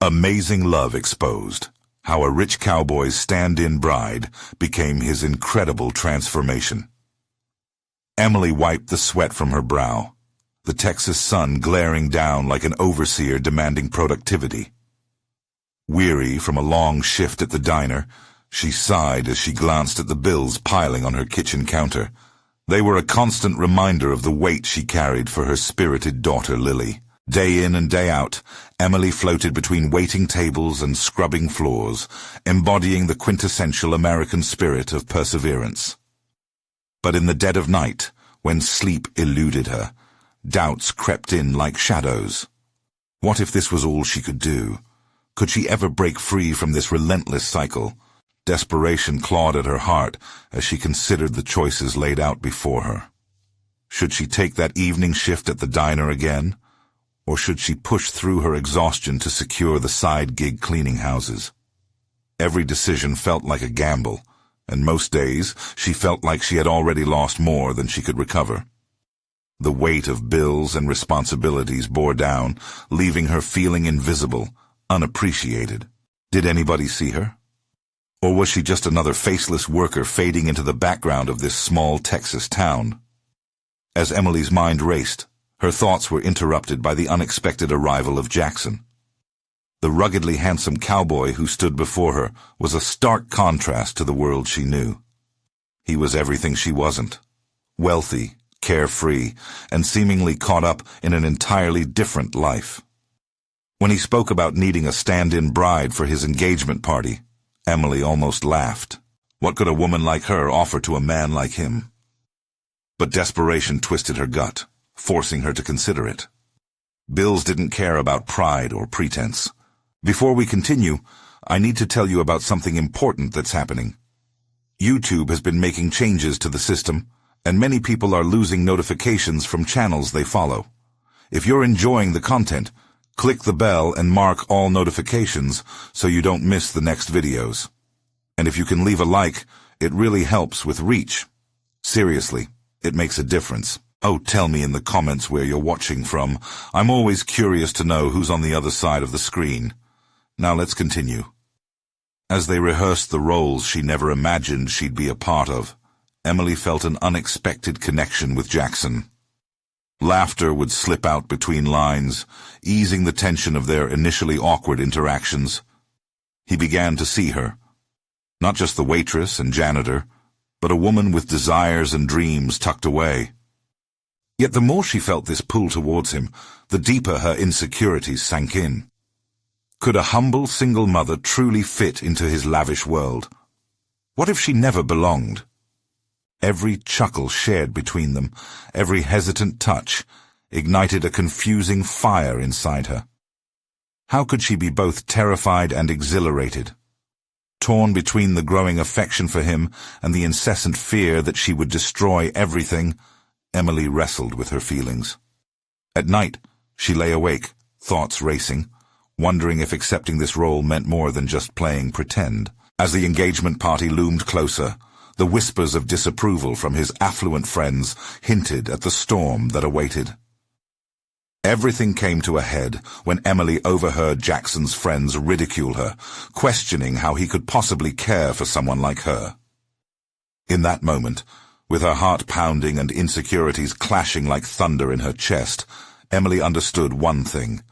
Amazing Love Exposed: How a Rich Cowboy's Stand-In Bride Became His Incredible Transformation. Emily wiped the sweat from her brow, the Texas sun glaring down like an overseer demanding productivity. Weary from a long shift at the diner, she sighed as she glanced at the bills piling on her kitchen counter. They were a constant reminder of the weight she carried for her spirited daughter Lily. Day in and day out, Emily floated between waiting tables and scrubbing floors, embodying the quintessential American spirit of perseverance. But in the dead of night, when sleep eluded her, doubts crept in like shadows. What if this was all she could do? Could she ever break free from this relentless cycle? Desperation clawed at her heart as she considered the choices laid out before her. Should she take that evening shift at the diner again? Or should she push through her exhaustion to secure the side gig cleaning houses? Every decision felt like a gamble, and most days she felt like she had already lost more than she could recover. The weight of bills and responsibilities bore down, leaving her feeling invisible, unappreciated. Did anybody see her? Or was she just another faceless worker fading into the background of this small Texas town? As Emily's mind raced, her thoughts were interrupted by the unexpected arrival of Jackson. The ruggedly handsome cowboy who stood before her was a stark contrast to the world she knew. He was everything she wasn't: wealthy, carefree, and seemingly caught up in an entirely different life. When he spoke about needing a stand-in bride for his engagement party, Emily almost laughed. What could a woman like her offer to a man like him? But desperation twisted her gut, forcing her to consider it. Bills didn't care about pride or pretense. Before we continue, I need to tell you about something important that's happening. YouTube has been making changes to the system, and many people are losing notifications from channels they follow. If you're enjoying the content, click the bell and mark all notifications so you don't miss the next videos. And if you can leave a like, it really helps with reach. Seriously, it makes a difference. Oh, tell me in the comments where you're watching from. I'm always curious to know who's on the other side of the screen. Now let's continue. As they rehearsed the roles she never imagined she'd be a part of, Emily felt an unexpected connection with Jackson. Laughter would slip out between lines, easing the tension of their initially awkward interactions. He began to see her. Not just the waitress and janitor, but a woman with desires and dreams tucked away. Yet the more she felt this pull towards him, the deeper her insecurities sank in. Could a humble single mother truly fit into his lavish world? What if she never belonged? Every chuckle shared between them, every hesitant touch, ignited a confusing fire inside her. How could she be both terrified and exhilarated? Torn between the growing affection for him and the incessant fear that she would destroy everything, Emily wrestled with her feelings. At night, she lay awake, thoughts racing, wondering if accepting this role meant more than just playing pretend. As the engagement party loomed closer, the whispers of disapproval from his affluent friends hinted at the storm that awaited. Everything came to a head when Emily overheard Jackson's friends ridicule her, questioning how he could possibly care for someone like her. In that moment, with her heart pounding and insecurities clashing like thunder in her chest, Emily understood one thing.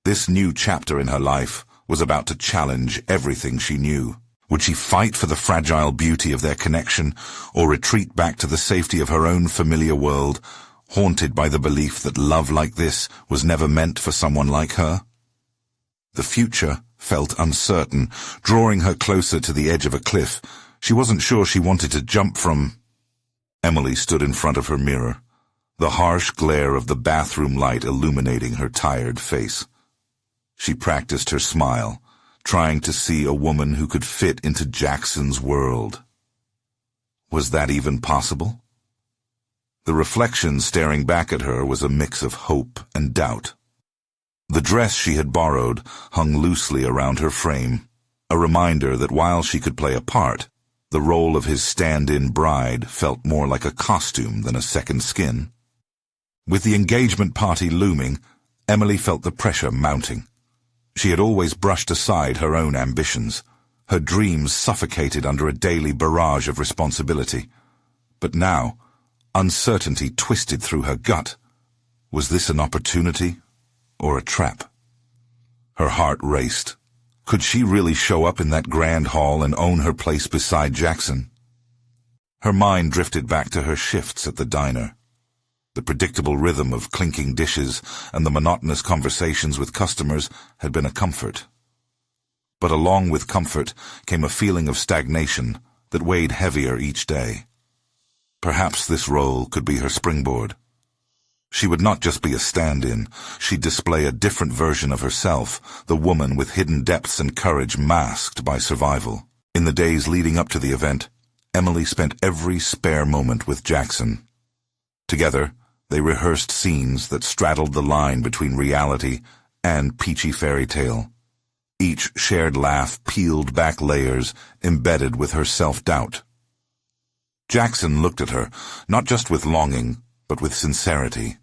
This new chapter in her life was about to challenge everything she knew. Would she fight for the fragile beauty of their connection, or retreat back to the safety of her own familiar world, haunted by the belief that love like this was never meant for someone like her? The future felt uncertain, drawing her closer to the edge of a cliff. She wasn't sure she wanted to jump from... Emily stood in front of her mirror, the harsh glare of the bathroom light illuminating her tired face. She practiced her smile, trying to see a woman who could fit into Jackson's world. Was that even possible? The reflection staring back at her was a mix of hope and doubt. The dress she had borrowed hung loosely around her frame, a reminder that while she could play a part, the role of his stand-in bride felt more like a costume than a second skin. With the engagement party looming, Emily felt the pressure mounting. She had always brushed aside her own ambitions. Her dreams suffocated under a daily barrage of responsibility. But now, uncertainty twisted through her gut. Was this an opportunity or a trap? Her heart raced. Could she really show up in that grand hall and own her place beside Jackson? Her mind drifted back to her shifts at the diner. The predictable rhythm of clinking dishes and the monotonous conversations with customers had been a comfort. But along with comfort came a feeling of stagnation that weighed heavier each day. Perhaps this role could be her springboard. She would not just be a stand-in, she'd display a different version of herself, the woman with hidden depths and courage masked by survival. In the days leading up to the event, Emily spent every spare moment with Jackson. Together, they rehearsed scenes that straddled the line between reality and peachy fairy tale. Each shared laugh peeled back layers embedded with her self-doubt. Jackson looked at her, not just with longing, but with sincerity.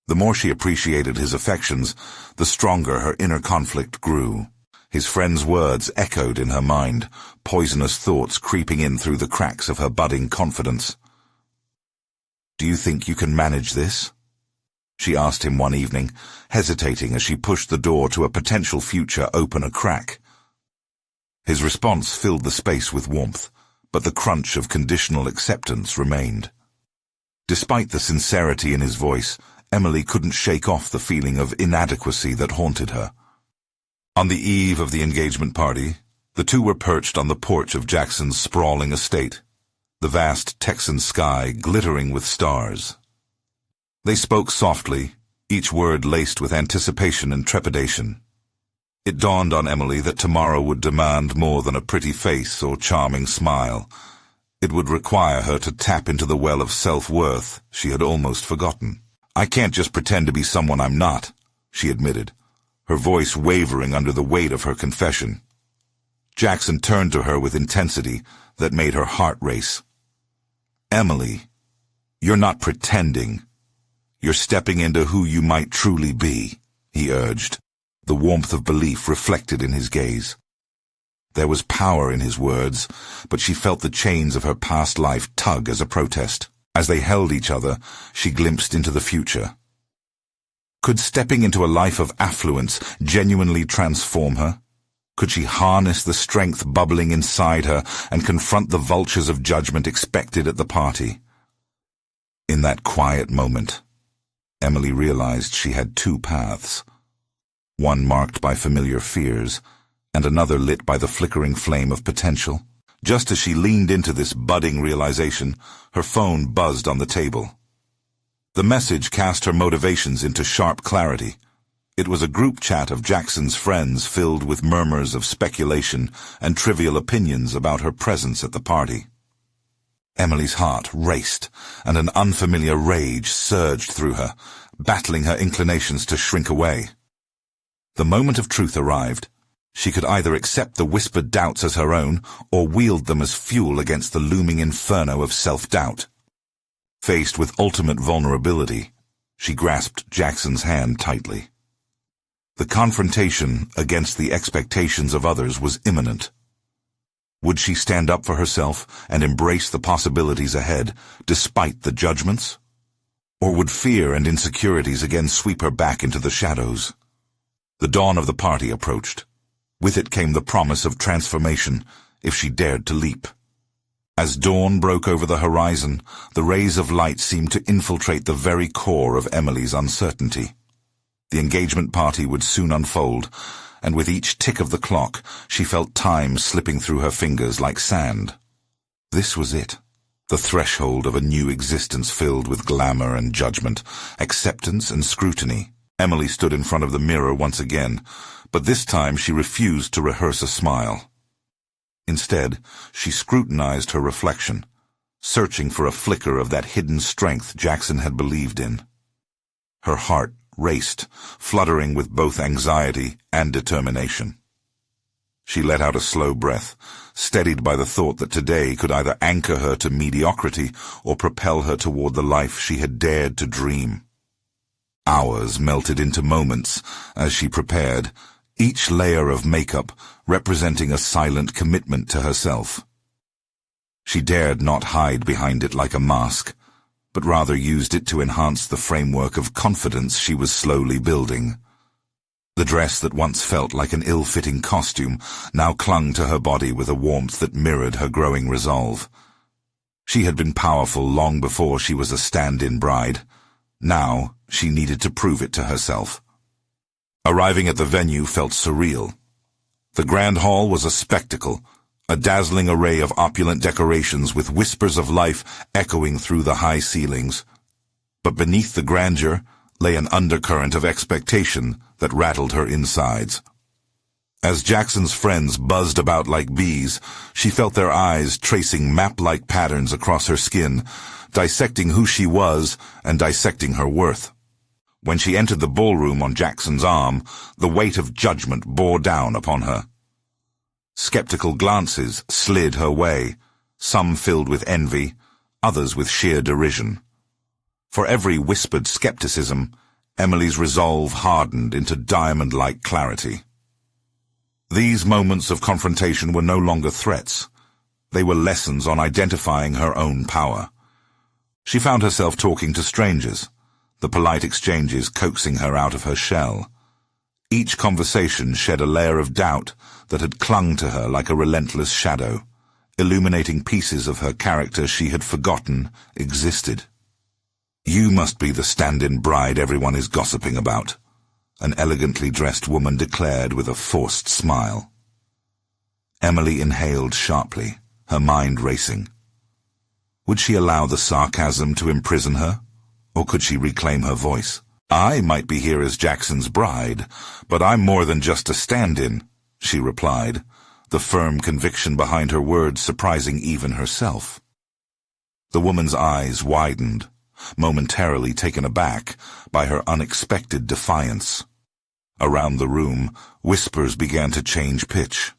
The more she appreciated his affections, the stronger her inner conflict grew. His friend's words echoed in her mind, poisonous thoughts creeping in through the cracks of her budding confidence. "Do you think you can manage this?" she asked him one evening, hesitating as she pushed the door to a potential future open a crack. His response filled the space with warmth, but the crunch of conditional acceptance remained. Despite the sincerity in his voice, Emily couldn't shake off the feeling of inadequacy that haunted her. On the eve of the engagement party, the two were perched on the porch of Jackson's sprawling estate, the vast Texan sky glittering with stars. They spoke softly, each word laced with anticipation and trepidation. It dawned on Emily that tomorrow would demand more than a pretty face or charming smile. It would require her to tap into the well of self-worth she had almost forgotten. "I can't just pretend to be someone I'm not," she admitted, her voice wavering under the weight of her confession. Jackson turned to her with intensity that made her heart race. "Emily, you're not pretending. You're stepping into who you might truly be," he urged, the warmth of belief reflected in his gaze. There was power in his words, but she felt the chains of her past life tug as a protest. As they held each other, she glimpsed into the future. Could stepping into a life of affluence genuinely transform her? Could she harness the strength bubbling inside her and confront the vultures of judgment expected at the party? In that quiet moment, Emily realized she had two paths, one marked by familiar fears, and another lit by the flickering flame of potential. Just as she leaned into this budding realization, her phone buzzed on the table. The message cast her motivations into sharp clarity. It was a group chat of Jackson's friends filled with murmurs of speculation and trivial opinions about her presence at the party. Emily's heart raced, and an unfamiliar rage surged through her, battling her inclinations to shrink away. The moment of truth arrived. She could either accept the whispered doubts as her own or wield them as fuel against the looming inferno of self-doubt. Faced with ultimate vulnerability, she grasped Jackson's hand tightly. The confrontation against the expectations of others was imminent. Would she stand up for herself and embrace the possibilities ahead, despite the judgments? Or would fear and insecurities again sweep her back into the shadows? The dawn of the party approached. With it came the promise of transformation, if she dared to leap. As dawn broke over the horizon, the rays of light seemed to infiltrate the very core of Emily's uncertainty. The engagement party would soon unfold, and with each tick of the clock, she felt time slipping through her fingers like sand. This was it, the threshold of a new existence filled with glamour and judgment, acceptance and scrutiny. Emily stood in front of the mirror once again, but this time she refused to rehearse a smile. Instead, she scrutinized her reflection, searching for a flicker of that hidden strength Jackson had believed in. Her heart raced, fluttering with both anxiety and determination. She let out a slow breath, steadied by the thought that today could either anchor her to mediocrity or propel her toward the life she had dared to dream. Hours melted into moments as she prepared, each layer of makeup representing a silent commitment to herself. She dared not hide behind it like a mask, but rather used it to enhance the framework of confidence she was slowly building. The dress that once felt like an ill-fitting costume now clung to her body with a warmth that mirrored her growing resolve. She had been powerful long before she was a stand-in bride. Now she needed to prove it to herself. Arriving at the venue felt surreal. The grand hall was a spectacle, a dazzling array of opulent decorations with whispers of life echoing through the high ceilings. But beneath the grandeur lay an undercurrent of expectation that rattled her insides. As Jackson's friends buzzed about like bees, she felt their eyes tracing map-like patterns across her skin, dissecting who she was and dissecting her worth. When she entered the ballroom on Jackson's arm, the weight of judgment bore down upon her. Skeptical glances slid her way, some filled with envy, others with sheer derision. For every whispered skepticism, Emily's resolve hardened into diamond-like clarity. These moments of confrontation were no longer threats. They were lessons on identifying her own power. She found herself talking to strangers, the polite exchanges coaxing her out of her shell. Each conversation shed a layer of doubt that had clung to her like a relentless shadow, illuminating pieces of her character she had forgotten existed. "You must be the stand-in bride everyone is gossiping about," an elegantly dressed woman declared with a forced smile. Emily inhaled sharply, her mind racing. Would she allow the sarcasm to imprison her, or could she reclaim her voice? "I might be here as Jackson's bride, but I'm more than just a stand-in," she replied, the firm conviction behind her words surprising even herself. The woman's eyes widened, momentarily taken aback by her unexpected defiance. Around the room, whispers began to change pitch.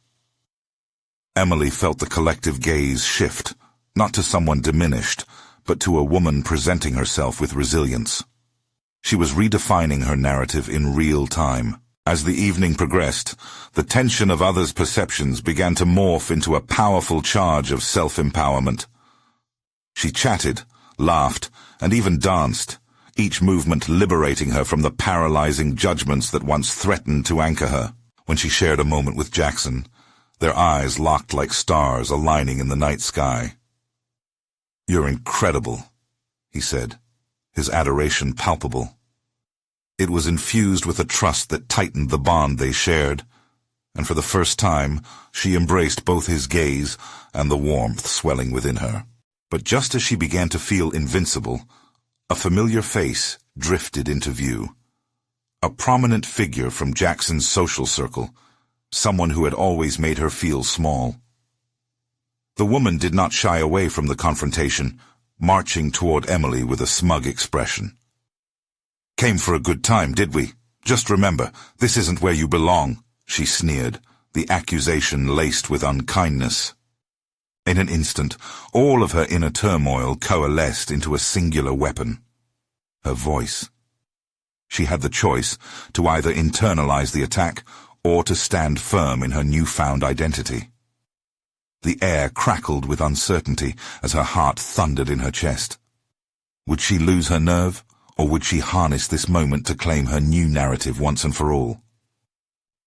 Emily felt the collective gaze shift, not to someone diminished, but to a woman presenting herself with resilience. She was redefining her narrative in real time. As the evening progressed, the tension of others' perceptions began to morph into a powerful charge of self-empowerment. She chatted, laughed, and even danced, each movement liberating her from the paralyzing judgments that once threatened to anchor her. When she shared a moment with Jackson, their eyes locked like stars aligning in the night sky. "You're incredible," he said, his adoration palpable. It was infused with a trust that tightened the bond they shared, and for the first time she embraced both his gaze and the warmth swelling within her. But just as she began to feel invincible, a familiar face drifted into view. A prominent figure from Jackson's social circle, someone who had always made her feel small. The woman did not shy away from the confrontation, marching toward Emily with a smug expression. "Came for a good time, did we? Just remember, this isn't where you belong," she sneered, the accusation laced with unkindness. In an instant, all of her inner turmoil coalesced into a singular weapon: her voice. She had the choice to either internalize the attack or to stand firm in her newfound identity. The air crackled with uncertainty as her heart thundered in her chest. Would she lose her nerve, or would she harness this moment to claim her new narrative once and for all?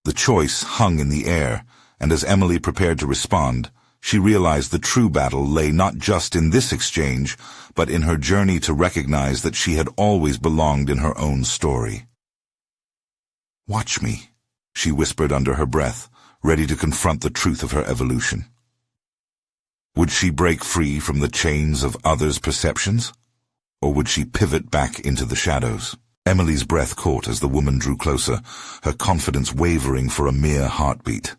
The choice hung in the air, and as Emily prepared to respond, she realized the true battle lay not just in this exchange, but in her journey to recognize that she had always belonged in her own story. "Watch me," she whispered under her breath, ready to confront the truth of her evolution. Would she break free from the chains of others' perceptions, or would she pivot back into the shadows? Emily's breath caught as the woman drew closer, her confidence wavering for a mere heartbeat.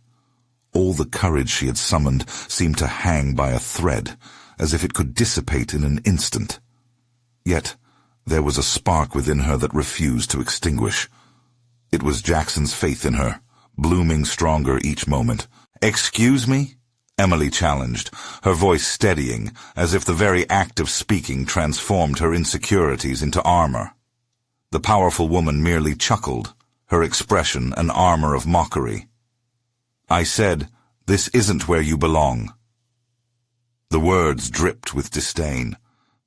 All the courage she had summoned seemed to hang by a thread, as if it could dissipate in an instant. Yet there was a spark within her that refused to extinguish. It was Jackson's faith in her, blooming stronger each moment. "Excuse me?" Emily challenged, her voice steadying, as if the very act of speaking transformed her insecurities into armor. The powerful woman merely chuckled, her expression an armor of mockery. "I said, this isn't where you belong." The words dripped with disdain,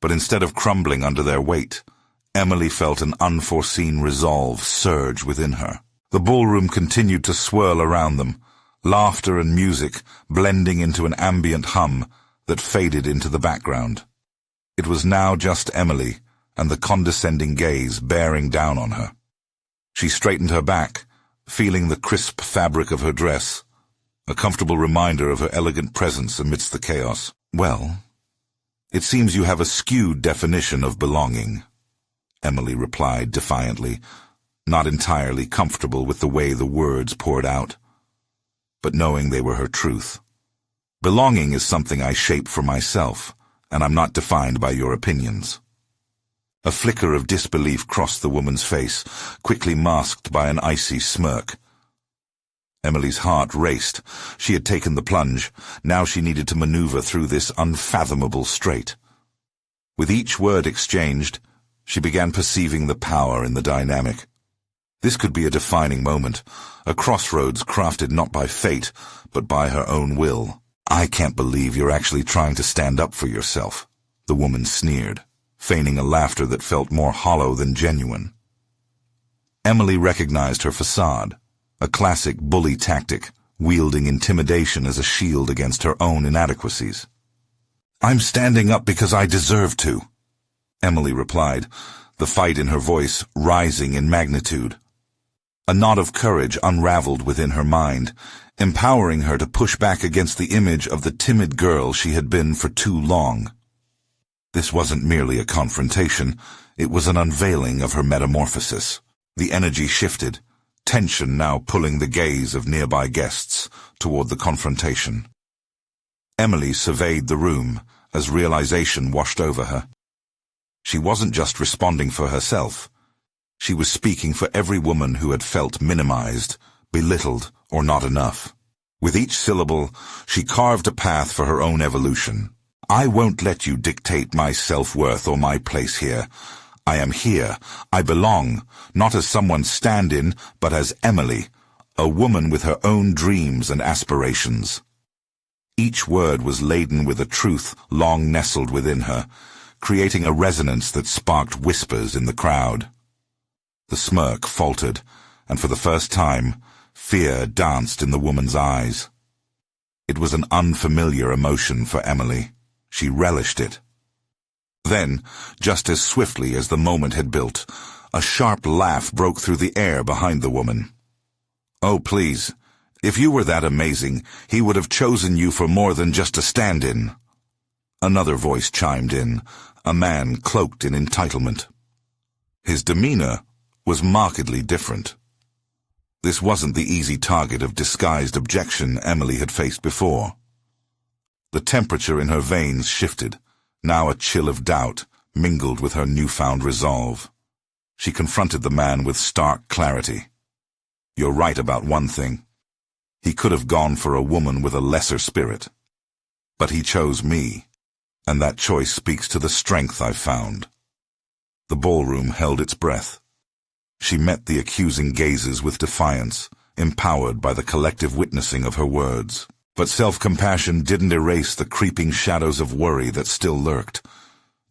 but instead of crumbling under their weight, Emily felt an unforeseen resolve surge within her. The ballroom continued to swirl around them, laughter and music blending into an ambient hum that faded into the background. It was now just Emily and the condescending gaze bearing down on her. She straightened her back, feeling the crisp fabric of her dress, a comfortable reminder of her elegant presence amidst the chaos. "Well, it seems you have a skewed definition of belonging," Emily replied defiantly, not entirely comfortable with the way the words poured out, but knowing they were her truth. "Belonging is something I shape for myself, and I'm not defined by your opinions." A flicker of disbelief crossed the woman's face, quickly masked by an icy smirk. Emily's heart raced. She had taken the plunge. Now she needed to maneuver through this unfathomable strait. With each word exchanged, she began perceiving the power in the dynamic. This could be a defining moment, a crossroads crafted not by fate, but by her own will. "I can't believe you're actually trying to stand up for yourself," the woman sneered, feigning a laughter that felt more hollow than genuine. Emily recognized her facade, a classic bully tactic, wielding intimidation as a shield against her own inadequacies. "I'm standing up because I deserve to," Emily replied, the fight in her voice rising in magnitude. A knot of courage unraveled within her mind, empowering her to push back against the image of the timid girl she had been for too long. This wasn't merely a confrontation, it was an unveiling of her metamorphosis. The energy shifted, tension now pulling the gaze of nearby guests toward the confrontation. Emily surveyed the room as realization washed over her. She wasn't just responding for herself. She was speaking for every woman who had felt minimized, belittled, or not enough. With each syllable, she carved a path for her own evolution. "I won't let you dictate my self-worth or my place here. I am here. I belong, not as someone's stand-in, but as Emily, a woman with her own dreams and aspirations." Each word was laden with a truth long nestled within her, creating a resonance that sparked whispers in the crowd. The smirk faltered, and for the first time, fear danced in the woman's eyes. It was an unfamiliar emotion for Emily. She relished it. Then, just as swiftly as the moment had built, a sharp laugh broke through the air behind the woman. "Oh, please, if you were that amazing, he would have chosen you for more than just a stand-in." Another voice chimed in, a man cloaked in entitlement. His demeanor was markedly different. This wasn't the easy target of disguised objection Emily had faced before. The temperature in her veins shifted. Now a chill of doubt mingled with her newfound resolve. She confronted the man with stark clarity. "You're right about one thing. He could have gone for a woman with a lesser spirit. But he chose me, and that choice speaks to the strength I've found." The ballroom held its breath. She met the accusing gazes with defiance, empowered by the collective witnessing of her words. But self-compassion didn't erase the creeping shadows of worry that still lurked.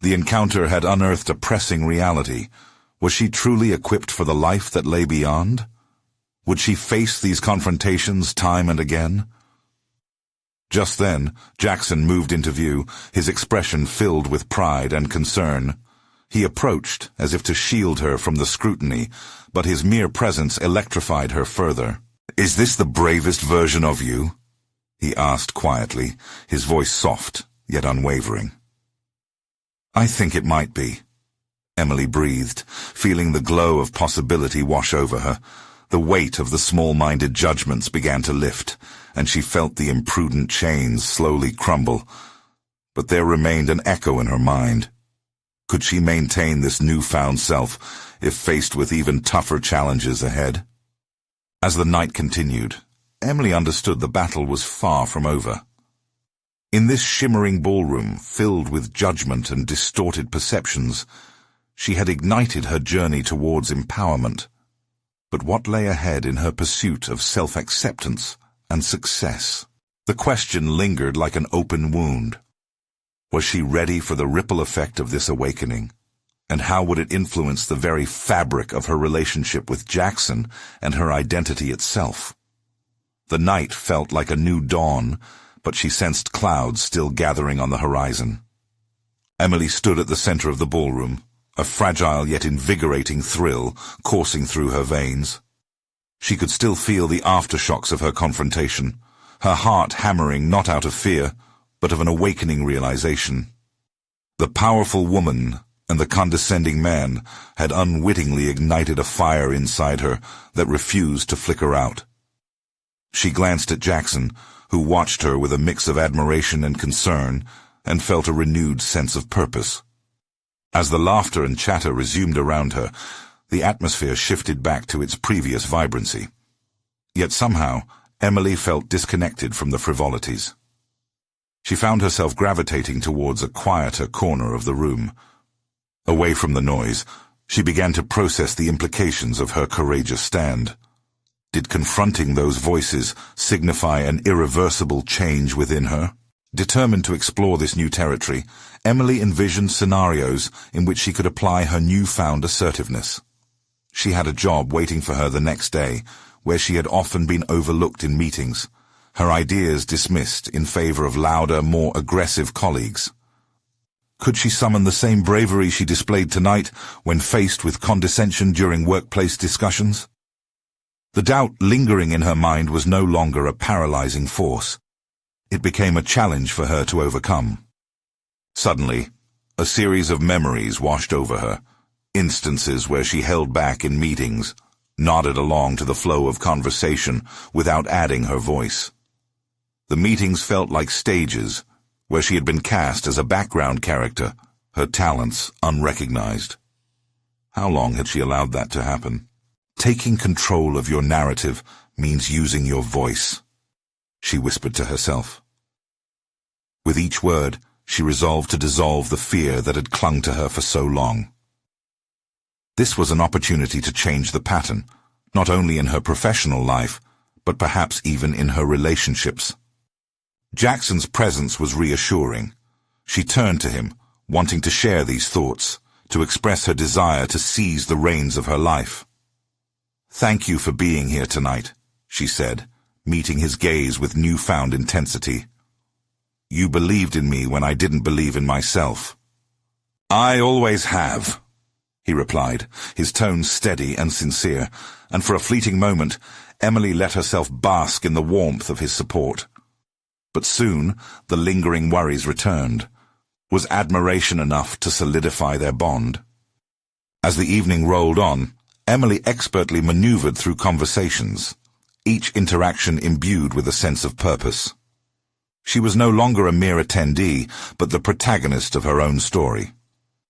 The encounter had unearthed a pressing reality. Was she truly equipped for the life that lay beyond? Would she face these confrontations time and again? Just then, Jackson moved into view, his expression filled with pride and concern. He approached, as if to shield her from the scrutiny, but his mere presence electrified her further. "Is this the bravest version of you?" he asked quietly, his voice soft, yet unwavering. "I think it might be," Emily breathed, feeling the glow of possibility wash over her. The weight of the small-minded judgments began to lift, and she felt the imprudent chains slowly crumble. But there remained an echo in her mind. Could she maintain this newfound self if faced with even tougher challenges ahead? As the night continued, Emily understood the battle was far from over. In this shimmering ballroom, filled with judgment and distorted perceptions, she had ignited her journey towards empowerment. But what lay ahead in her pursuit of self-acceptance and success? The question lingered like an open wound. Was she ready for the ripple effect of this awakening? And how would it influence the very fabric of her relationship with Jackson and her identity itself? The night felt like a new dawn, but she sensed clouds still gathering on the horizon. Emily stood at the center of the ballroom, a fragile yet invigorating thrill coursing through her veins. She could still feel the aftershocks of her confrontation, her heart hammering not out of fear, but of an awakening realization. The powerful woman and the condescending man had unwittingly ignited a fire inside her that refused to flicker out. She glanced at Jackson, who watched her with a mix of admiration and concern, and felt a renewed sense of purpose. As the laughter and chatter resumed around her, the atmosphere shifted back to its previous vibrancy. Yet somehow, Emily felt disconnected from the frivolities. She found herself gravitating towards a quieter corner of the room. Away from the noise, she began to process the implications of her courageous stand. Did confronting those voices signify an irreversible change within her? Determined to explore this new territory, Emily envisioned scenarios in which she could apply her newfound assertiveness. She had a job waiting for her the next day, where she had often been overlooked in meetings, her ideas dismissed in favor of louder, more aggressive colleagues. Could she summon the same bravery she displayed tonight when faced with condescension during workplace discussions? The doubt lingering in her mind was no longer a paralyzing force. It became a challenge for her to overcome. Suddenly, a series of memories washed over her, instances where she held back in meetings, nodded along to the flow of conversation without adding her voice. The meetings felt like stages, where she had been cast as a background character, her talents unrecognized. How long had she allowed that to happen? Taking control of your narrative means using your voice, she whispered to herself. With each word, she resolved to dissolve the fear that had clung to her for so long. This was an opportunity to change the pattern, not only in her professional life, but perhaps even in her relationships. Jackson's presence was reassuring. She turned to him, wanting to share these thoughts, to express her desire to seize the reins of her life. "Thank you for being here tonight," she said, meeting his gaze with newfound intensity. "You believed in me when I didn't believe in myself." "I always have," he replied, his tone steady and sincere, and for a fleeting moment, Emily let herself bask in the warmth of his support. But soon, the lingering worries returned. Was admiration enough to solidify their bond? As the evening rolled on, Emily expertly maneuvered through conversations, each interaction imbued with a sense of purpose. She was no longer a mere attendee, but the protagonist of her own story.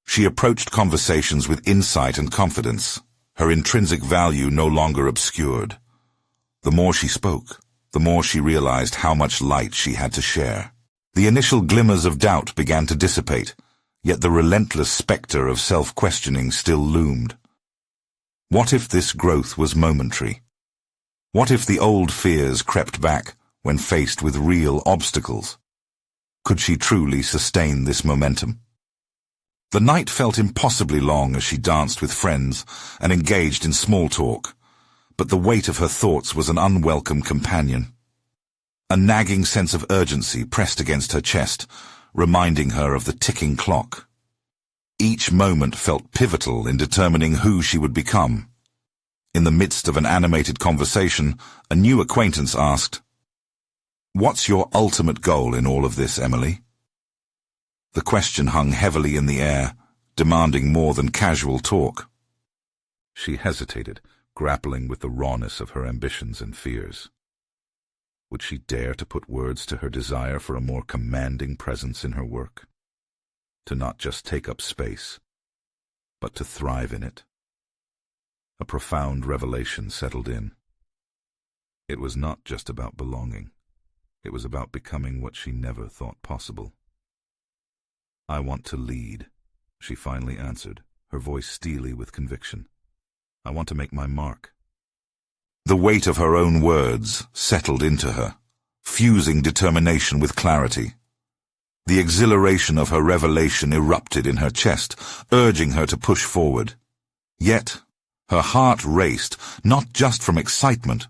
She approached conversations with insight and confidence, her intrinsic value no longer obscured. The more she spoke, the more she realized how much light she had to share. The initial glimmers of doubt began to dissipate, yet the relentless specter of self-questioning still loomed. What if this growth was momentary? What if the old fears crept back when faced with real obstacles? Could she truly sustain this momentum? The night felt impossibly long as she danced with friends and engaged in small talk, but the weight of her thoughts was an unwelcome companion. A nagging sense of urgency pressed against her chest, reminding her of the ticking clock. Each moment felt pivotal in determining who she would become. In the midst of an animated conversation, a new acquaintance asked, "What's your ultimate goal in all of this, Emily?" The question hung heavily in the air, demanding more than casual talk. She hesitated, grappling with the rawness of her ambitions and fears. Would she dare to put words to her desire for a more commanding presence in her work? To not just take up space, but to thrive in it? A profound revelation settled in. It was not just about belonging. It was about becoming what she never thought possible. "I want to lead," she finally answered, her voice steely with conviction. "I want to make my mark. The weight of her own words settled into her, fusing determination with clarity. The exhilaration of her revelation erupted in her chest, urging her to push forward. Yet, her heart raced, not just from excitement,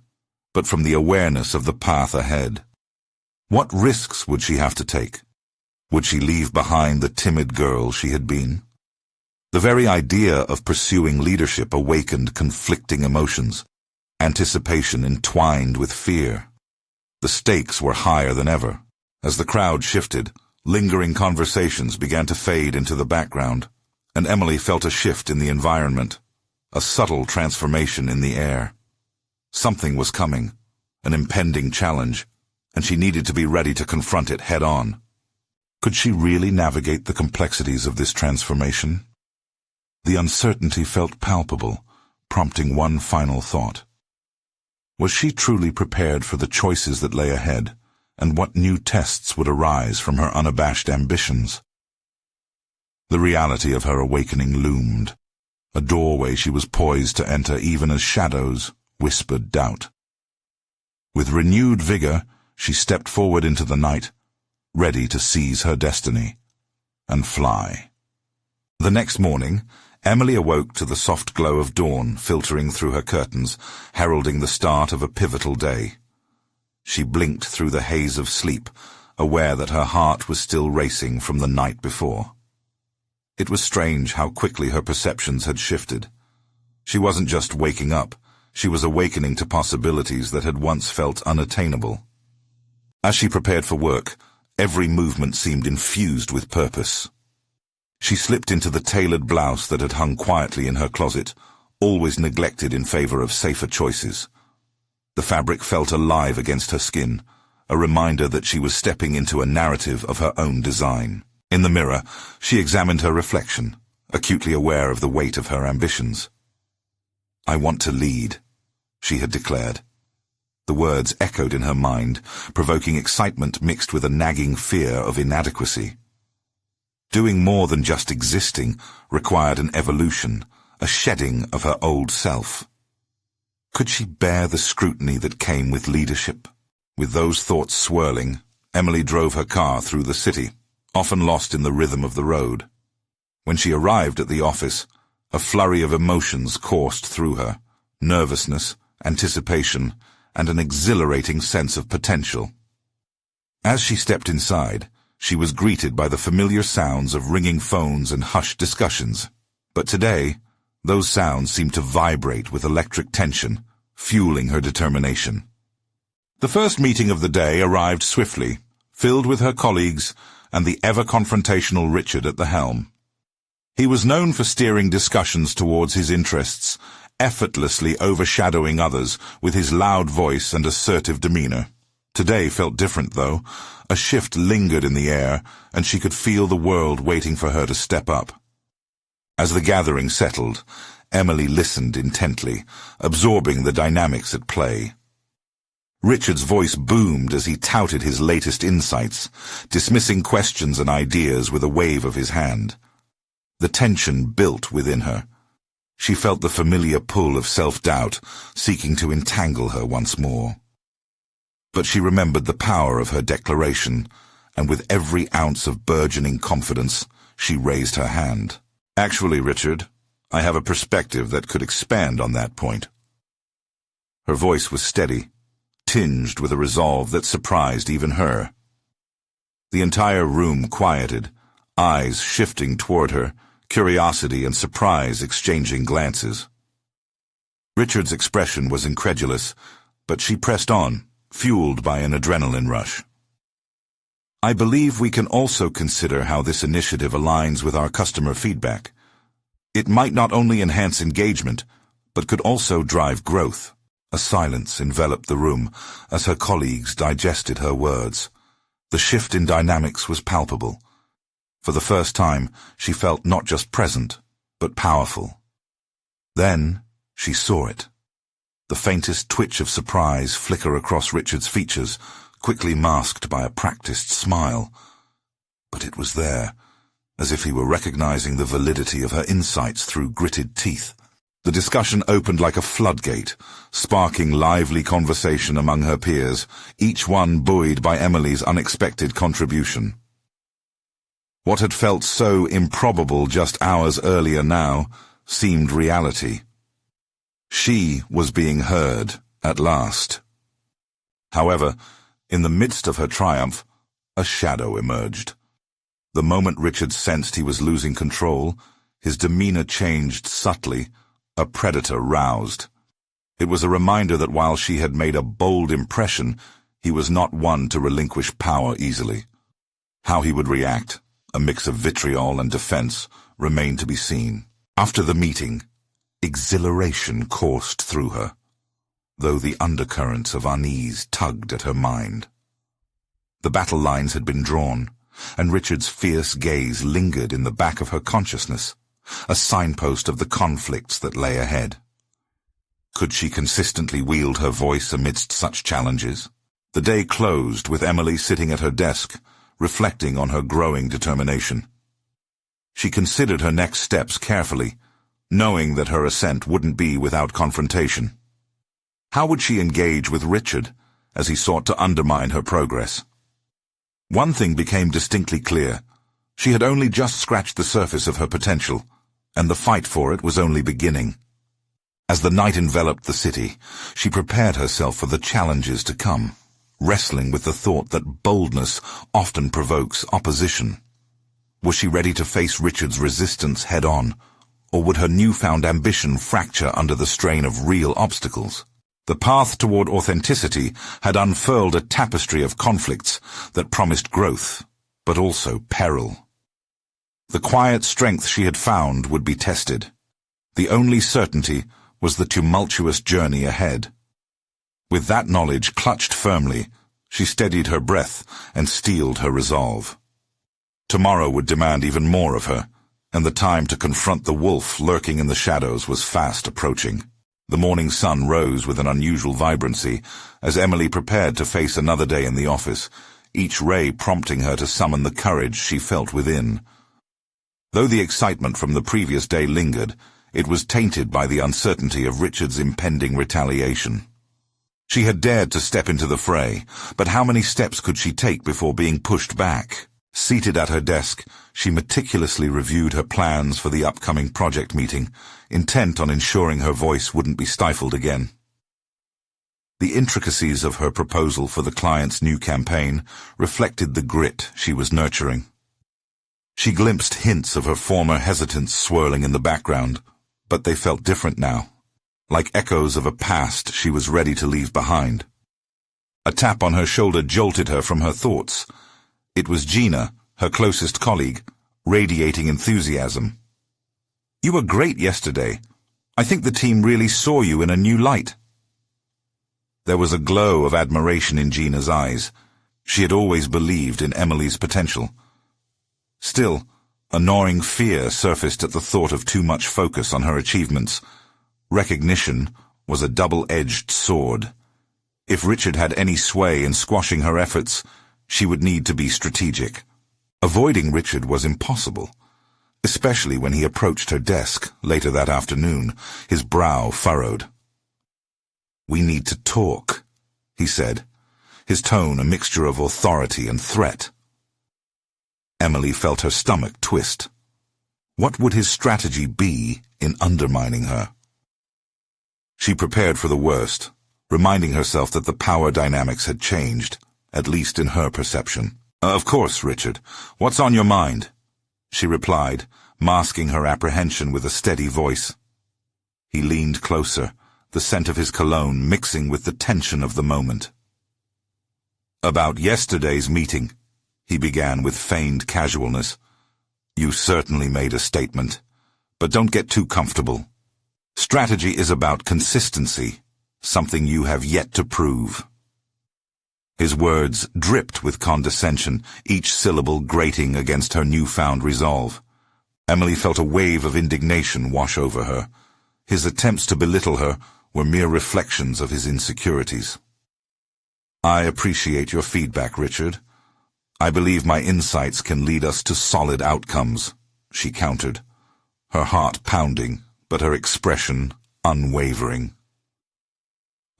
but from the awareness of the path ahead. What risks would she have to take? Would she leave behind the timid girl she had been? The very idea of pursuing leadership awakened conflicting emotions, anticipation entwined with fear. The stakes were higher than ever. As the crowd shifted, lingering conversations began to fade into the background, and Emily felt a shift in the environment, a subtle transformation in the air. Something was coming, an impending challenge, and she needed to be ready to confront it head-on. Could she really navigate the complexities of this transformation? The uncertainty felt palpable, prompting one final thought. Was she truly prepared for the choices that lay ahead, and what new tests would arise from her unabashed ambitions? The reality of her awakening loomed, a doorway she was poised to enter even as shadows whispered doubt. With renewed vigor, she stepped forward into the night, ready to seize her destiny and fly. The next morning, Emily awoke to the soft glow of dawn filtering through her curtains, heralding the start of a pivotal day. She blinked through the haze of sleep, aware that her heart was still racing from the night before. It was strange how quickly her perceptions had shifted. She wasn't just waking up, she was awakening to possibilities that had once felt unattainable. As she prepared for work, every movement seemed infused with purpose. She slipped into the tailored blouse that had hung quietly in her closet, always neglected in favor of safer choices. The fabric felt alive against her skin, a reminder that she was stepping into a narrative of her own design. In the mirror, she examined her reflection, acutely aware of the weight of her ambitions. "I want to lead," she had declared. The words echoed in her mind, provoking excitement mixed with a nagging fear of inadequacy. Doing more than just existing required an evolution, a shedding of her old self. Could she bear the scrutiny that came with leadership? With those thoughts swirling, Emily drove her car through the city, often lost in the rhythm of the road. When she arrived at the office, a flurry of emotions coursed through her: nervousness, anticipation, and an exhilarating sense of potential. As she stepped inside, she was greeted by the familiar sounds of ringing phones and hushed discussions. But today, those sounds seemed to vibrate with electric tension, fueling her determination. The first meeting of the day arrived swiftly, filled with her colleagues and the ever-confrontational Richard at the helm. He was known for steering discussions towards his interests, effortlessly overshadowing others with his loud voice and assertive demeanor. Today felt different, though. A shift lingered in the air, and she could feel the world waiting for her to step up. As the gathering settled, Emily listened intently, absorbing the dynamics at play. Richard's voice boomed as he touted his latest insights, dismissing questions and ideas with a wave of his hand. The tension built within her. She felt the familiar pull of self-doubt, seeking to entangle her once more. But she remembered the power of her declaration, and with every ounce of burgeoning confidence, she raised her hand. "Actually, Richard, I have a perspective that could expand on that point." Her voice was steady, tinged with a resolve that surprised even her. The entire room quieted, eyes shifting toward her, curiosity and surprise exchanging glances. Richard's expression was incredulous, but she pressed on, fueled by an adrenaline rush. "I believe we can also consider how this initiative aligns with our customer feedback. It might not only enhance engagement, but could also drive growth." A silence enveloped the room as her colleagues digested her words. The shift in dynamics was palpable. For the first time, she felt not just present, but powerful. Then, she saw it. The faintest twitch of surprise flicker across Richard's features, quickly masked by a practiced smile. But it was there, as if he were recognizing the validity of her insights through gritted teeth. The discussion opened like a floodgate, sparking lively conversation among her peers, each one buoyed by Emily's unexpected contribution. What had felt so improbable just hours earlier now seemed reality. She was being heard at last. However, in the midst of her triumph, a shadow emerged. The moment Richard sensed he was losing control, his demeanor changed subtly, a predator roused. It was a reminder that while she had made a bold impression, he was not one to relinquish power easily. How he would react, a mix of vitriol and defense, remained to be seen. After the meeting, exhilaration coursed through her, though the undercurrents of unease tugged at her mind. The battle lines had been drawn, and Richard's fierce gaze lingered in the back of her consciousness, a signpost of the conflicts that lay ahead. Could she consistently wield her voice amidst such challenges? The day closed with Emily sitting at her desk, reflecting on her growing determination. She considered her next steps carefully, knowing that her ascent wouldn't be without confrontation. How would she engage with Richard as he sought to undermine her progress? One thing became distinctly clear. She had only just scratched the surface of her potential, and the fight for it was only beginning. As the night enveloped the city, she prepared herself for the challenges to come, wrestling with the thought that boldness often provokes opposition. Was she ready to face Richard's resistance head-on, or would her newfound ambition fracture under the strain of real obstacles? The path toward authenticity had unfurled a tapestry of conflicts that promised growth, but also peril. The quiet strength she had found would be tested. The only certainty was the tumultuous journey ahead. With that knowledge clutched firmly, she steadied her breath and steeled her resolve. Tomorrow would demand even more of her, and the time to confront the wolf lurking in the shadows was fast approaching. The morning sun rose with an unusual vibrancy as Emily prepared to face another day in the office, each ray prompting her to summon the courage she felt within. Though the excitement from the previous day lingered, it was tainted by the uncertainty of Richard's impending retaliation. She had dared to step into the fray, but how many steps could she take before being pushed back? Seated at her desk, she meticulously reviewed her plans for the upcoming project meeting, intent on ensuring her voice wouldn't be stifled again. The intricacies of her proposal for the client's new campaign reflected the grit she was nurturing. She glimpsed hints of her former hesitance swirling in the background, but they felt different now, like echoes of a past she was ready to leave behind. A tap on her shoulder jolted her from her thoughts. It was Gina, her closest colleague, radiating enthusiasm. "You were great yesterday. I think the team really saw you in a new light." There was a glow of admiration in Gina's eyes. She had always believed in Emily's potential. Still, a gnawing fear surfaced at the thought of too much focus on her achievements. Recognition was a double-edged sword. If Richard had any sway in squashing her efforts, she would need to be strategic. Avoiding Richard was impossible, especially when he approached her desk later that afternoon, his brow furrowed. "We need to talk," he said, his tone a mixture of authority and threat. Emily felt her stomach twist. What would his strategy be in undermining her? She prepared for the worst, reminding herself that the power dynamics had changed, at least in her perception. "Of course, Richard. What's on your mind?" she replied, masking her apprehension with a steady voice. He leaned closer, the scent of his cologne mixing with the tension of the moment. "About yesterday's meeting," he began with feigned casualness. "You certainly made a statement, but don't get too comfortable. Strategy is about consistency, something you have yet to prove." His words dripped with condescension, each syllable grating against her newfound resolve. Emily felt a wave of indignation wash over her. His attempts to belittle her were mere reflections of his insecurities. "I appreciate your feedback, Richard. I believe my insights can lead us to solid outcomes," she countered, her heart pounding, but her expression unwavering.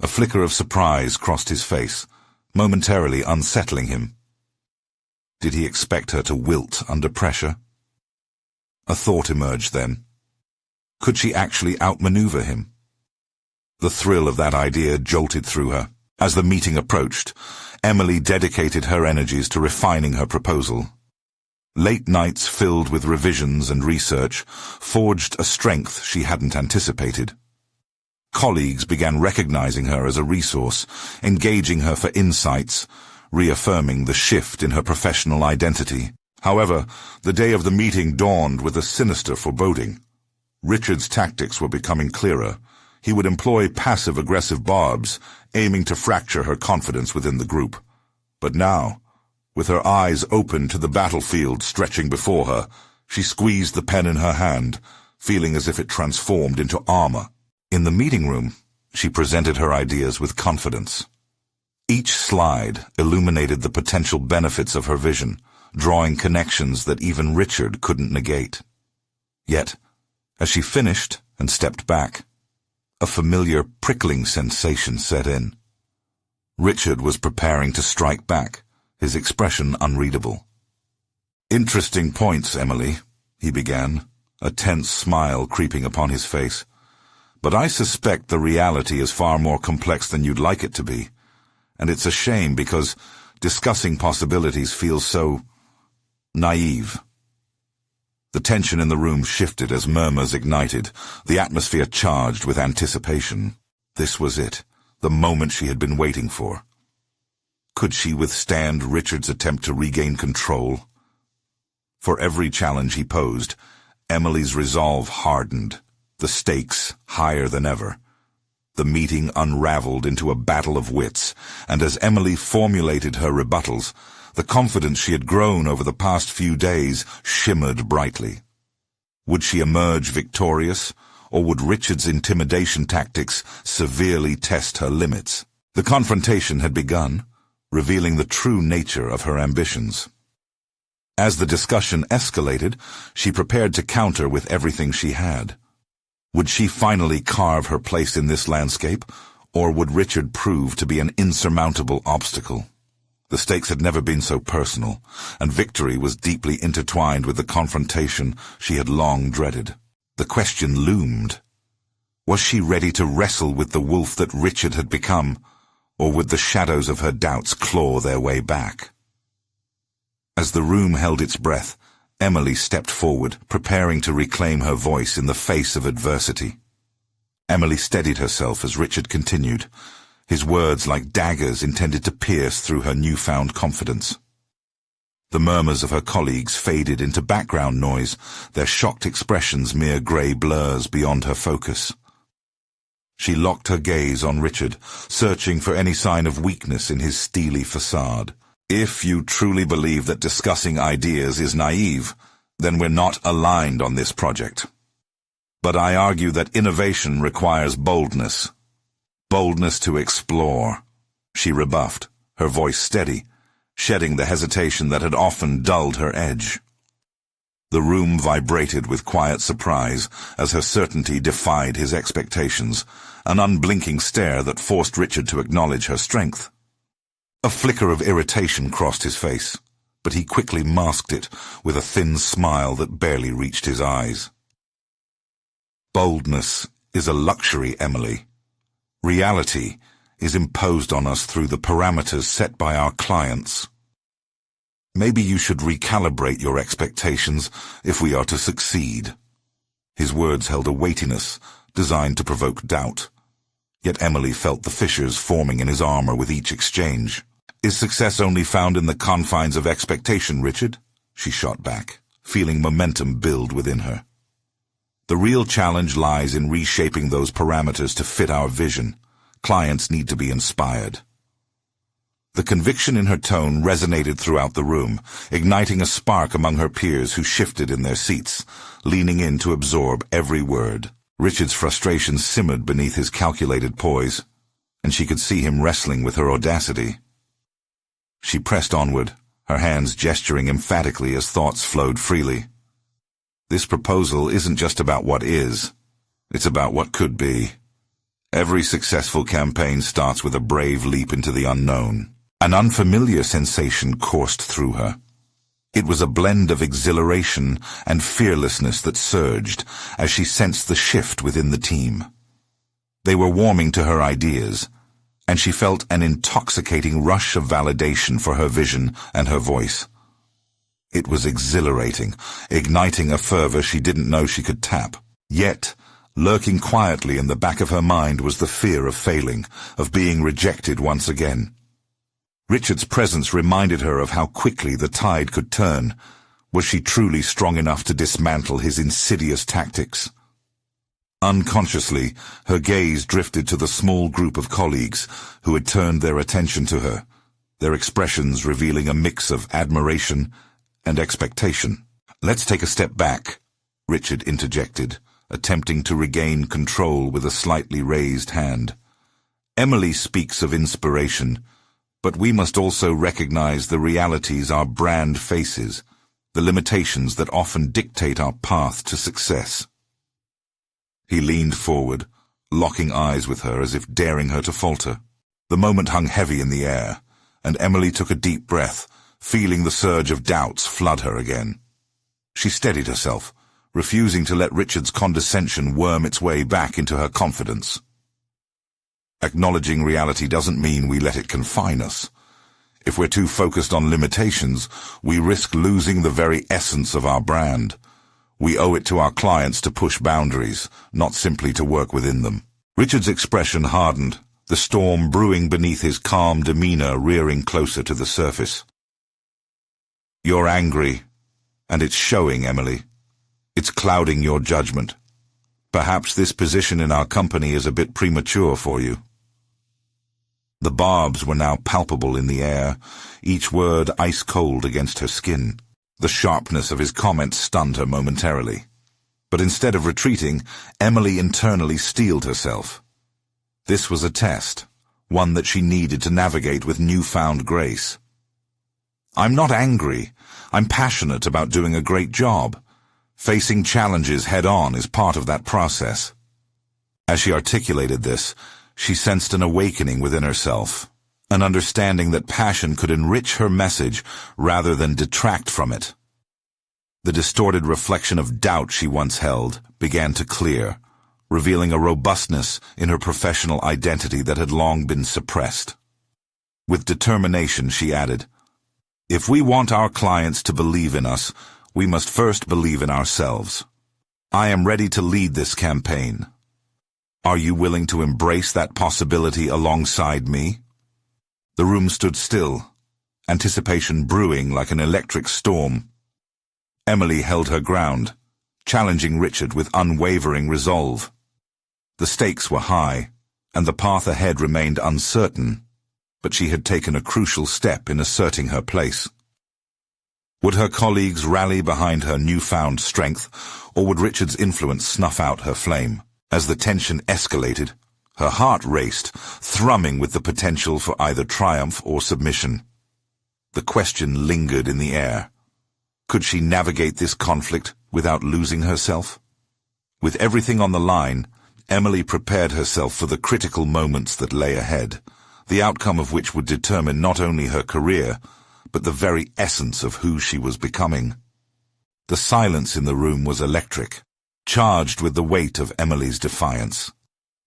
A flicker of surprise crossed his face, momentarily unsettling him. Did he expect her to wilt under pressure? A thought emerged then. Could she actually outmaneuver him? The thrill of that idea jolted through her. As the meeting approached, Emily dedicated her energies to refining her proposal. Late nights filled with revisions and research forged a strength she hadn't anticipated. Colleagues began recognizing her as a resource, engaging her for insights, reaffirming the shift in her professional identity. However, the day of the meeting dawned with a sinister foreboding. Richard's tactics were becoming clearer. He would employ passive-aggressive barbs, aiming to fracture her confidence within the group. But now, with her eyes open to the battlefield stretching before her, she squeezed the pen in her hand, feeling as if it transformed into armor. In the meeting room, she presented her ideas with confidence. Each slide illuminated the potential benefits of her vision, drawing connections that even Richard couldn't negate. Yet, as she finished and stepped back, a familiar prickling sensation set in. Richard was preparing to strike back, his expression unreadable. "Interesting points, Emily," he began, a tense smile creeping upon his face. "But I suspect the reality is far more complex than you'd like it to be. And it's a shame because discussing possibilities feels so naive." The tension in the room shifted as murmurs ignited, the atmosphere charged with anticipation. This was it, the moment she had been waiting for. Could she withstand Richard's attempt to regain control? For every challenge he posed, Emily's resolve hardened, the stakes higher than ever. The meeting unraveled into a battle of wits, and as Emily formulated her rebuttals, the confidence she had grown over the past few days shimmered brightly. Would she emerge victorious, or would Richard's intimidation tactics severely test her limits? The confrontation had begun, revealing the true nature of her ambitions. As the discussion escalated, she prepared to counter with everything she had. Would she finally carve her place in this landscape, or would Richard prove to be an insurmountable obstacle? The stakes had never been so personal, and victory was deeply intertwined with the confrontation she had long dreaded. The question loomed. Was she ready to wrestle with the wolf that Richard had become, or would the shadows of her doubts claw their way back? As the room held its breath, Emily stepped forward, preparing to reclaim her voice in the face of adversity. Emily steadied herself as Richard continued, his words like daggers intended to pierce through her newfound confidence. The murmurs of her colleagues faded into background noise, their shocked expressions mere grey blurs beyond her focus. She locked her gaze on Richard, searching for any sign of weakness in his steely facade. "If you truly believe that discussing ideas is naive, then we're not aligned on this project. But I argue that innovation requires boldness. Boldness to explore," she rebuffed, her voice steady, shedding the hesitation that had often dulled her edge. The room vibrated with quiet surprise as her certainty defied his expectations, an unblinking stare that forced Richard to acknowledge her strength. A flicker of irritation crossed his face, but he quickly masked it with a thin smile that barely reached his eyes. "Boldness is a luxury, Emily. Reality is imposed on us through the parameters set by our clients. Maybe you should recalibrate your expectations if we are to succeed." His words held a weightiness designed to provoke doubt. Yet Emily felt the fissures forming in his armor with each exchange. "Is success only found in the confines of expectation, Richard?" she shot back, feeling momentum build within her. "The real challenge lies in reshaping those parameters to fit our vision. Clients need to be inspired." The conviction in her tone resonated throughout the room, igniting a spark among her peers who shifted in their seats, leaning in to absorb every word. Richard's frustration simmered beneath his calculated poise, and she could see him wrestling with her audacity. She pressed onward, her hands gesturing emphatically as thoughts flowed freely. "This proposal isn't just about what is. It's about what could be. Every successful campaign starts with a brave leap into the unknown. An unfamiliar sensation coursed through her. It was a blend of exhilaration and fearlessness that surged as she sensed the shift within the team. They were warming to her ideas, and she felt an intoxicating rush of validation for her vision and her voice. It was exhilarating, igniting a fervor she didn't know she could tap. Yet, lurking quietly in the back of her mind was the fear of failing, of being rejected once again. Richard's presence reminded her of how quickly the tide could turn. Was she truly strong enough to dismantle his insidious tactics? Unconsciously, her gaze drifted to the small group of colleagues who had turned their attention to her, their expressions revealing a mix of admiration and expectation. "Let's take a step back," Richard interjected, attempting to regain control with a slightly raised hand. "Emily speaks of inspiration, but we must also recognize the realities our brand faces, the limitations that often dictate our path to success." He leaned forward, locking eyes with her as if daring her to falter. The moment hung heavy in the air, and Emily took a deep breath, feeling the surge of doubts flood her again. She steadied herself, refusing to let Richard's condescension worm its way back into her confidence. Acknowledging reality doesn't mean we let it confine us. If we're too focused on limitations, we risk losing the very essence of our brand. We owe it to our clients to push boundaries, not simply to work within them. Richard's expression hardened, the storm brewing beneath his calm demeanor rearing closer to the surface. "You're angry, and it's showing, Emily. It's clouding your judgment. Perhaps this position in our company is a bit premature for you." The barbs were now palpable in the air, each word ice-cold against her skin. The sharpness of his comment stunned her momentarily. But instead of retreating, Emily internally steeled herself. This was a test, one that she needed to navigate with newfound grace. "I'm not angry. I'm passionate about doing a great job. Facing challenges head-on is part of that process." As she articulated this, she sensed an awakening within herself, an understanding that passion could enrich her message rather than detract from it. The distorted reflection of doubt she once held began to clear, revealing a robustness in her professional identity that had long been suppressed. With determination, she added, "If we want our clients to believe in us, we must first believe in ourselves. I am ready to lead this campaign. Are you willing to embrace that possibility alongside me?" The room stood still, anticipation brewing like an electric storm. Emily held her ground, challenging Richard with unwavering resolve. The stakes were high, and the path ahead remained uncertain, but she had taken a crucial step in asserting her place. Would her colleagues rally behind her newfound strength, or would Richard's influence snuff out her flame? As the tension escalated, her heart raced, thrumming with the potential for either triumph or submission. The question lingered in the air. Could she navigate this conflict without losing herself? With everything on the line, Emily prepared herself for the critical moments that lay ahead, the outcome of which would determine not only her career, but the very essence of who she was becoming. The silence in the room was electric, charged with the weight of Emily's defiance.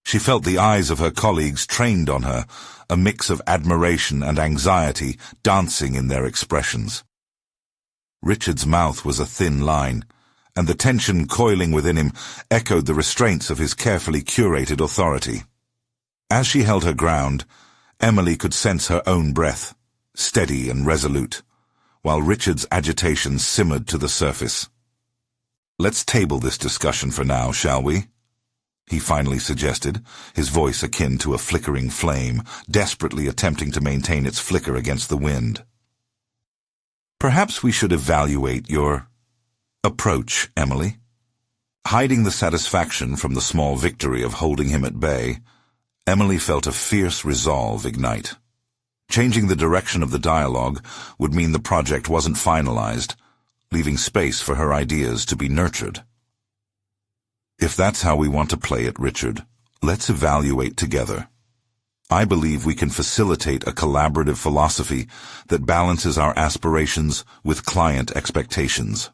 She felt the eyes of her colleagues trained on her, a mix of admiration and anxiety dancing in their expressions. Richard's mouth was a thin line, and the tension coiling within him echoed the restraints of his carefully curated authority. As she held her ground, Emily could sense her own breath, steady and resolute, while Richard's agitation simmered to the surface. "Let's table this discussion for now, shall we?" he finally suggested, his voice akin to a flickering flame, desperately attempting to maintain its flicker against the wind. "Perhaps we should evaluate your approach, Emily." Hiding the satisfaction from the small victory of holding him at bay, Emily felt a fierce resolve ignite. Changing the direction of the dialogue would mean the project wasn't finalized, leaving space for her ideas to be nurtured. If that's how we want to play it, Richard, let's evaluate together. I believe we can facilitate a collaborative philosophy that balances our aspirations with client expectations.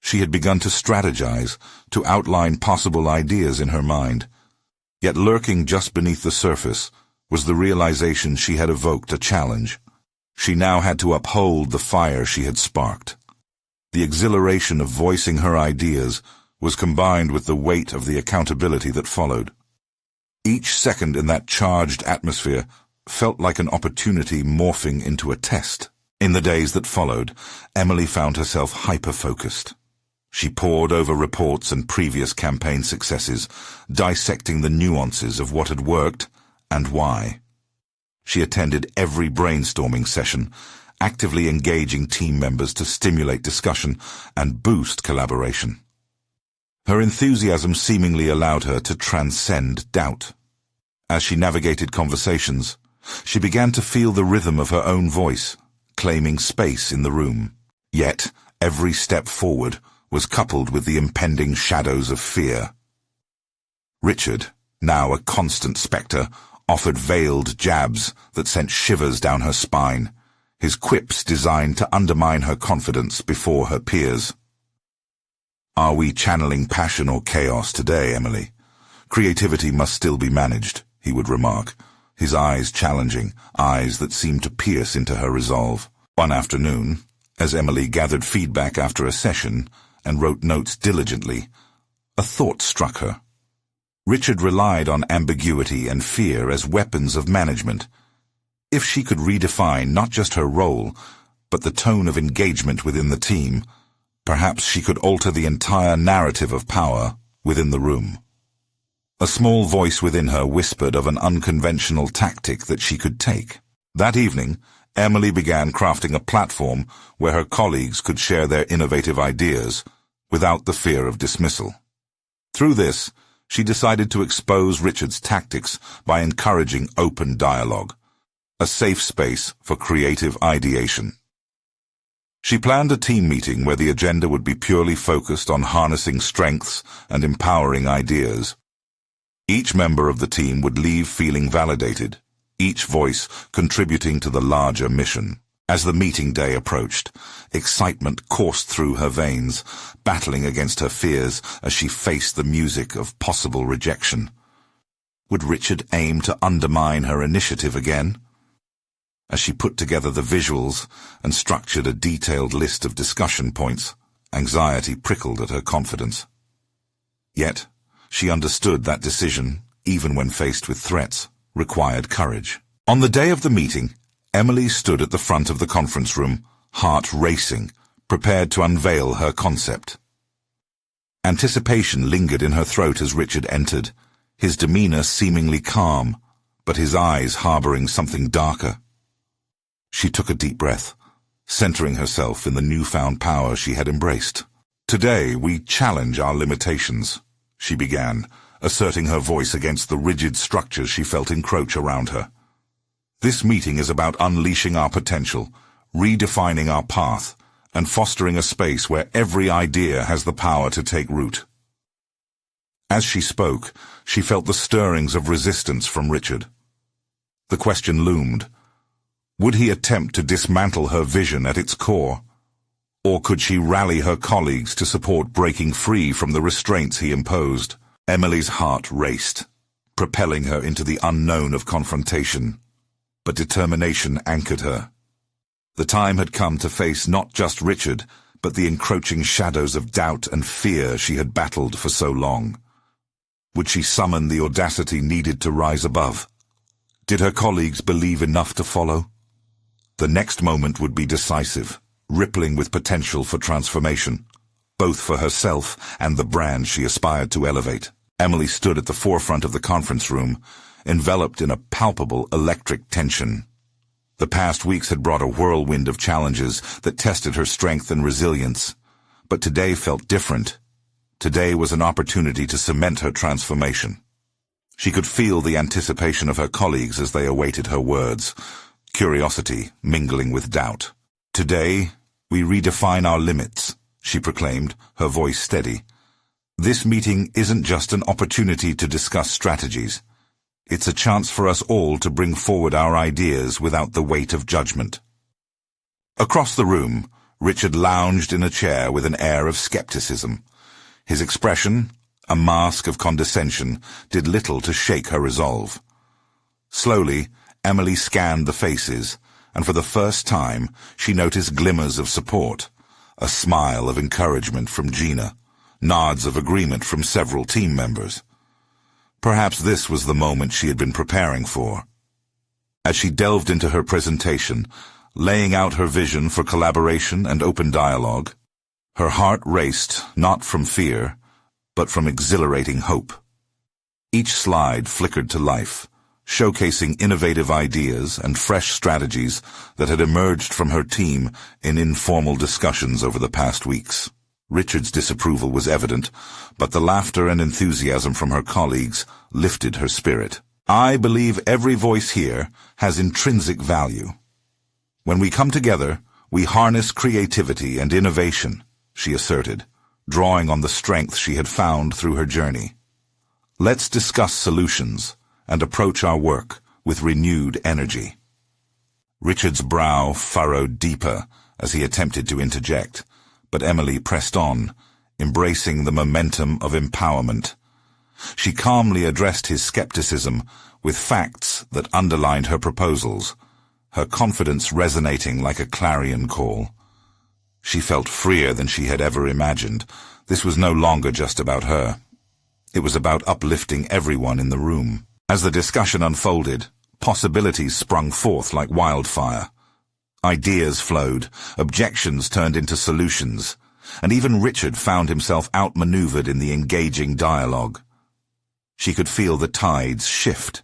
She had begun to strategize, to outline possible ideas in her mind. Yet lurking just beneath the surface was the realization she had evoked a challenge. She now had to uphold the fire she had sparked. The exhilaration of voicing her ideas was combined with the weight of the accountability that followed. Each second in that charged atmosphere felt like an opportunity morphing into a test. In the days that followed, Emily found herself hyper-focused. She pored over reports and previous campaign successes, dissecting the nuances of what had worked and why. She attended every brainstorming session, actively engaging team members to stimulate discussion and boost collaboration. Her enthusiasm seemingly allowed her to transcend doubt. As she navigated conversations, she began to feel the rhythm of her own voice, claiming space in the room. Yet, every step forward was coupled with the impending shadows of fear. Richard, now a constant spectre, offered veiled jabs that sent shivers down her spine, his quips designed to undermine her confidence before her peers. Are we channeling passion or chaos today, Emily? Creativity must still be managed, he would remark, his eyes challenging, eyes that seemed to pierce into her resolve. One afternoon, as Emily gathered feedback after a session and wrote notes diligently, a thought struck her. Richard relied on ambiguity and fear as weapons of management. If she could redefine not just her role, but the tone of engagement within the team, perhaps she could alter the entire narrative of power within the room. A small voice within her whispered of an unconventional tactic that she could take. That evening, Emily began crafting a platform where her colleagues could share their innovative ideas without the fear of dismissal. Through this, she decided to expose Richard's tactics by encouraging open dialogue, a safe space for creative ideation. She planned a team meeting where the agenda would be purely focused on harnessing strengths and empowering ideas. Each member of the team would leave feeling validated, each voice contributing to the larger mission. As the meeting day approached, excitement coursed through her veins, battling against her fears as she faced the music of possible rejection. Would Richard aim to undermine her initiative again? As she put together the visuals and structured a detailed list of discussion points, anxiety prickled at her confidence. Yet, she understood that decision, even when faced with threats, required courage. On the day of the meeting, Emily stood at the front of the conference room, heart racing, prepared to unveil her concept. Anticipation lingered in her throat as Richard entered, his demeanor seemingly calm, but his eyes harboring something darker. She took a deep breath, centering herself in the newfound power she had embraced. Today we challenge our limitations, she began, asserting her voice against the rigid structures she felt encroach around her. This meeting is about unleashing our potential, redefining our path, and fostering a space where every idea has the power to take root. As she spoke, she felt the stirrings of resistance from Richard. The question loomed. Would he attempt to dismantle her vision at its core? Or could she rally her colleagues to support breaking free from the restraints he imposed? Emily's heart raced, propelling her into the unknown of confrontation. But determination anchored her. The time had come to face not just Richard, but the encroaching shadows of doubt and fear she had battled for so long. Would she summon the audacity needed to rise above? Did her colleagues believe enough to follow? The next moment would be decisive, rippling with potential for transformation, both for herself and the brand she aspired to elevate. Emily stood at the forefront of the conference room, enveloped in a palpable electric tension. The past weeks had brought a whirlwind of challenges that tested her strength and resilience, but today felt different. Today was an opportunity to cement her transformation. She could feel the anticipation of her colleagues as they awaited her words, curiosity mingling with doubt. Today, we redefine our limits, she proclaimed, her voice steady. This meeting isn't just an opportunity to discuss strategies. It's a chance for us all to bring forward our ideas without the weight of judgment. Across the room, Richard lounged in a chair with an air of skepticism. His expression, a mask of condescension, did little to shake her resolve. Slowly, Emily scanned the faces, and for the first time, she noticed glimmers of support, a smile of encouragement from Gina, nods of agreement from several team members. Perhaps this was the moment she had been preparing for. As she delved into her presentation, laying out her vision for collaboration and open dialogue, her heart raced, not from fear, but from exhilarating hope. Each slide flickered to life, showcasing innovative ideas and fresh strategies that had emerged from her team in informal discussions over the past weeks. Richard's disapproval was evident, but the laughter and enthusiasm from her colleagues lifted her spirit. I believe every voice here has intrinsic value. When we come together, we harness creativity and innovation, she asserted, drawing on the strength she had found through her journey. Let's discuss solutions and approach our work with renewed energy. Richard's brow furrowed deeper as he attempted to interject, but Emily pressed on, embracing the momentum of empowerment. She calmly addressed his skepticism with facts that underlined her proposals, her confidence resonating like a clarion call. She felt freer than she had ever imagined. This was no longer just about her. It was about uplifting everyone in the room. As the discussion unfolded, possibilities sprung forth like wildfire. Ideas flowed, objections turned into solutions, and even Richard found himself outmaneuvered in the engaging dialogue. She could feel the tides shift,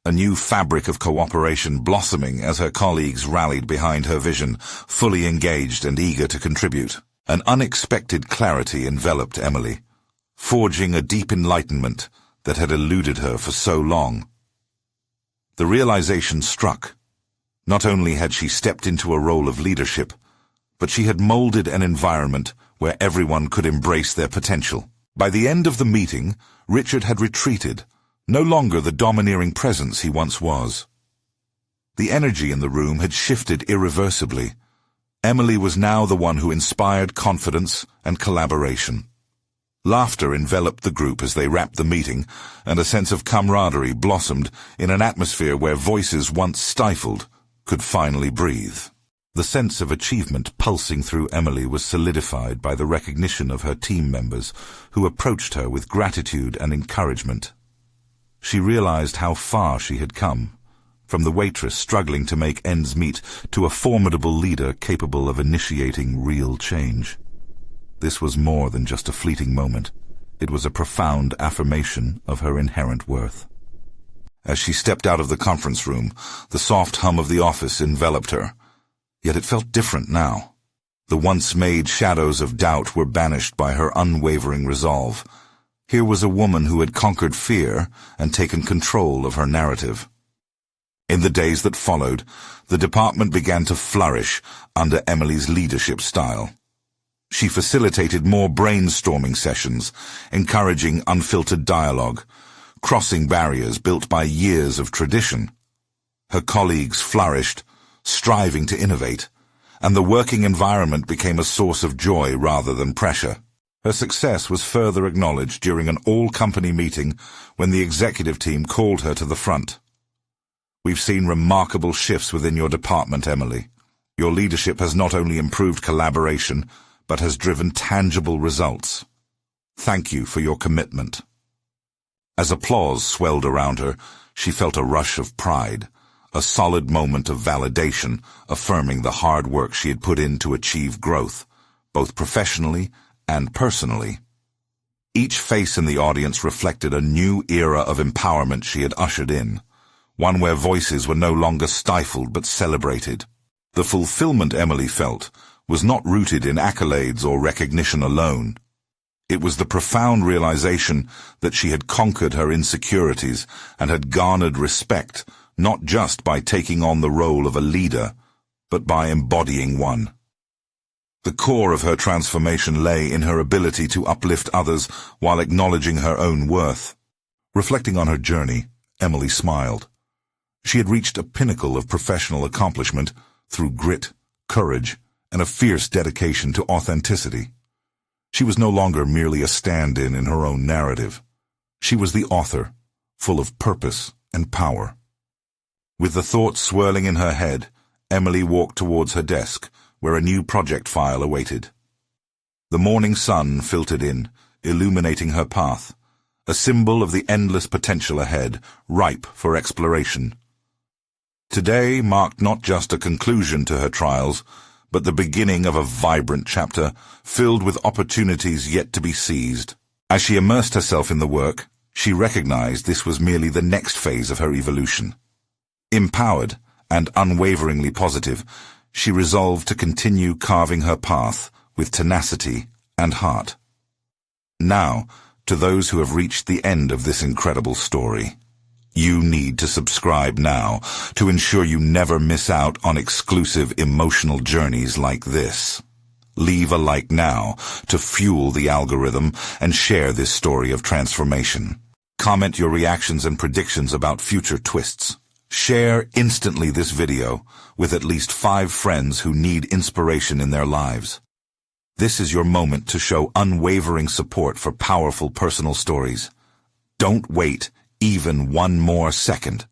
a new fabric of cooperation blossoming as her colleagues rallied behind her vision, fully engaged and eager to contribute. An unexpected clarity enveloped Emily, forging a deep enlightenment that had eluded her for so long. The realization struck. Not only had she stepped into a role of leadership, but she had molded an environment where everyone could embrace their potential. By the end of the meeting, Richard had retreated, no longer the domineering presence he once was. The energy in the room had shifted irreversibly. Emily was now the one who inspired confidence and collaboration. Laughter enveloped the group as they wrapped the meeting, and a sense of camaraderie blossomed in an atmosphere where voices once stifled could finally breathe. The sense of achievement pulsing through Emily was solidified by the recognition of her team members, who approached her with gratitude and encouragement. She realized how far she had come, from the waitress struggling to make ends meet to a formidable leader capable of initiating real change. This was more than just a fleeting moment. It was a profound affirmation of her inherent worth. As she stepped out of the conference room, the soft hum of the office enveloped her. Yet it felt different now. The once-made shadows of doubt were banished by her unwavering resolve. Here was a woman who had conquered fear and taken control of her narrative. In the days that followed, the department began to flourish under Emily's leadership style. She facilitated more brainstorming sessions, encouraging unfiltered dialogue, crossing barriers built by years of tradition. Her colleagues flourished, striving to innovate, and the working environment became a source of joy rather than pressure. Her success was further acknowledged during an all-company meeting when the executive team called her to the front. We've seen remarkable shifts within your department, Emily. Your leadership has not only improved collaboration, but has driven tangible results. Thank you for your commitment. As applause swelled around her, she felt a rush of pride, a solid moment of validation, affirming the hard work she had put in to achieve growth, both professionally and personally. Each face in the audience reflected a new era of empowerment she had ushered in, one where voices were no longer stifled but celebrated. The fulfillment Emily felt was not rooted in accolades or recognition alone. It was the profound realization that she had conquered her insecurities and had garnered respect, not just by taking on the role of a leader, but by embodying one. The core of her transformation lay in her ability to uplift others while acknowledging her own worth. Reflecting on her journey, Emily smiled. She had reached a pinnacle of professional accomplishment through grit, courage, and a fierce dedication to authenticity. She was no longer merely a stand-in in her own narrative. She was the author, full of purpose and power. With the thoughts swirling in her head, Emily walked towards her desk, where a new project file awaited. The morning sun filtered in, illuminating her path, a symbol of the endless potential ahead, ripe for exploration. Today marked not just a conclusion to her trials, but the beginning of a vibrant chapter filled with opportunities yet to be seized. As she immersed herself in the work, she recognized this was merely the next phase of her evolution. Empowered and unwaveringly positive, she resolved to continue carving her path with tenacity and heart. Now, to those who have reached the end of this incredible story, you need to subscribe now to ensure you never miss out on exclusive emotional journeys like this. Leave a like now to fuel the algorithm and share this story of transformation. Comment your reactions and predictions about future twists. Share instantly this video with at least 5 friends who need inspiration in their lives. This is your moment to show unwavering support for powerful personal stories. Don't wait even one more second.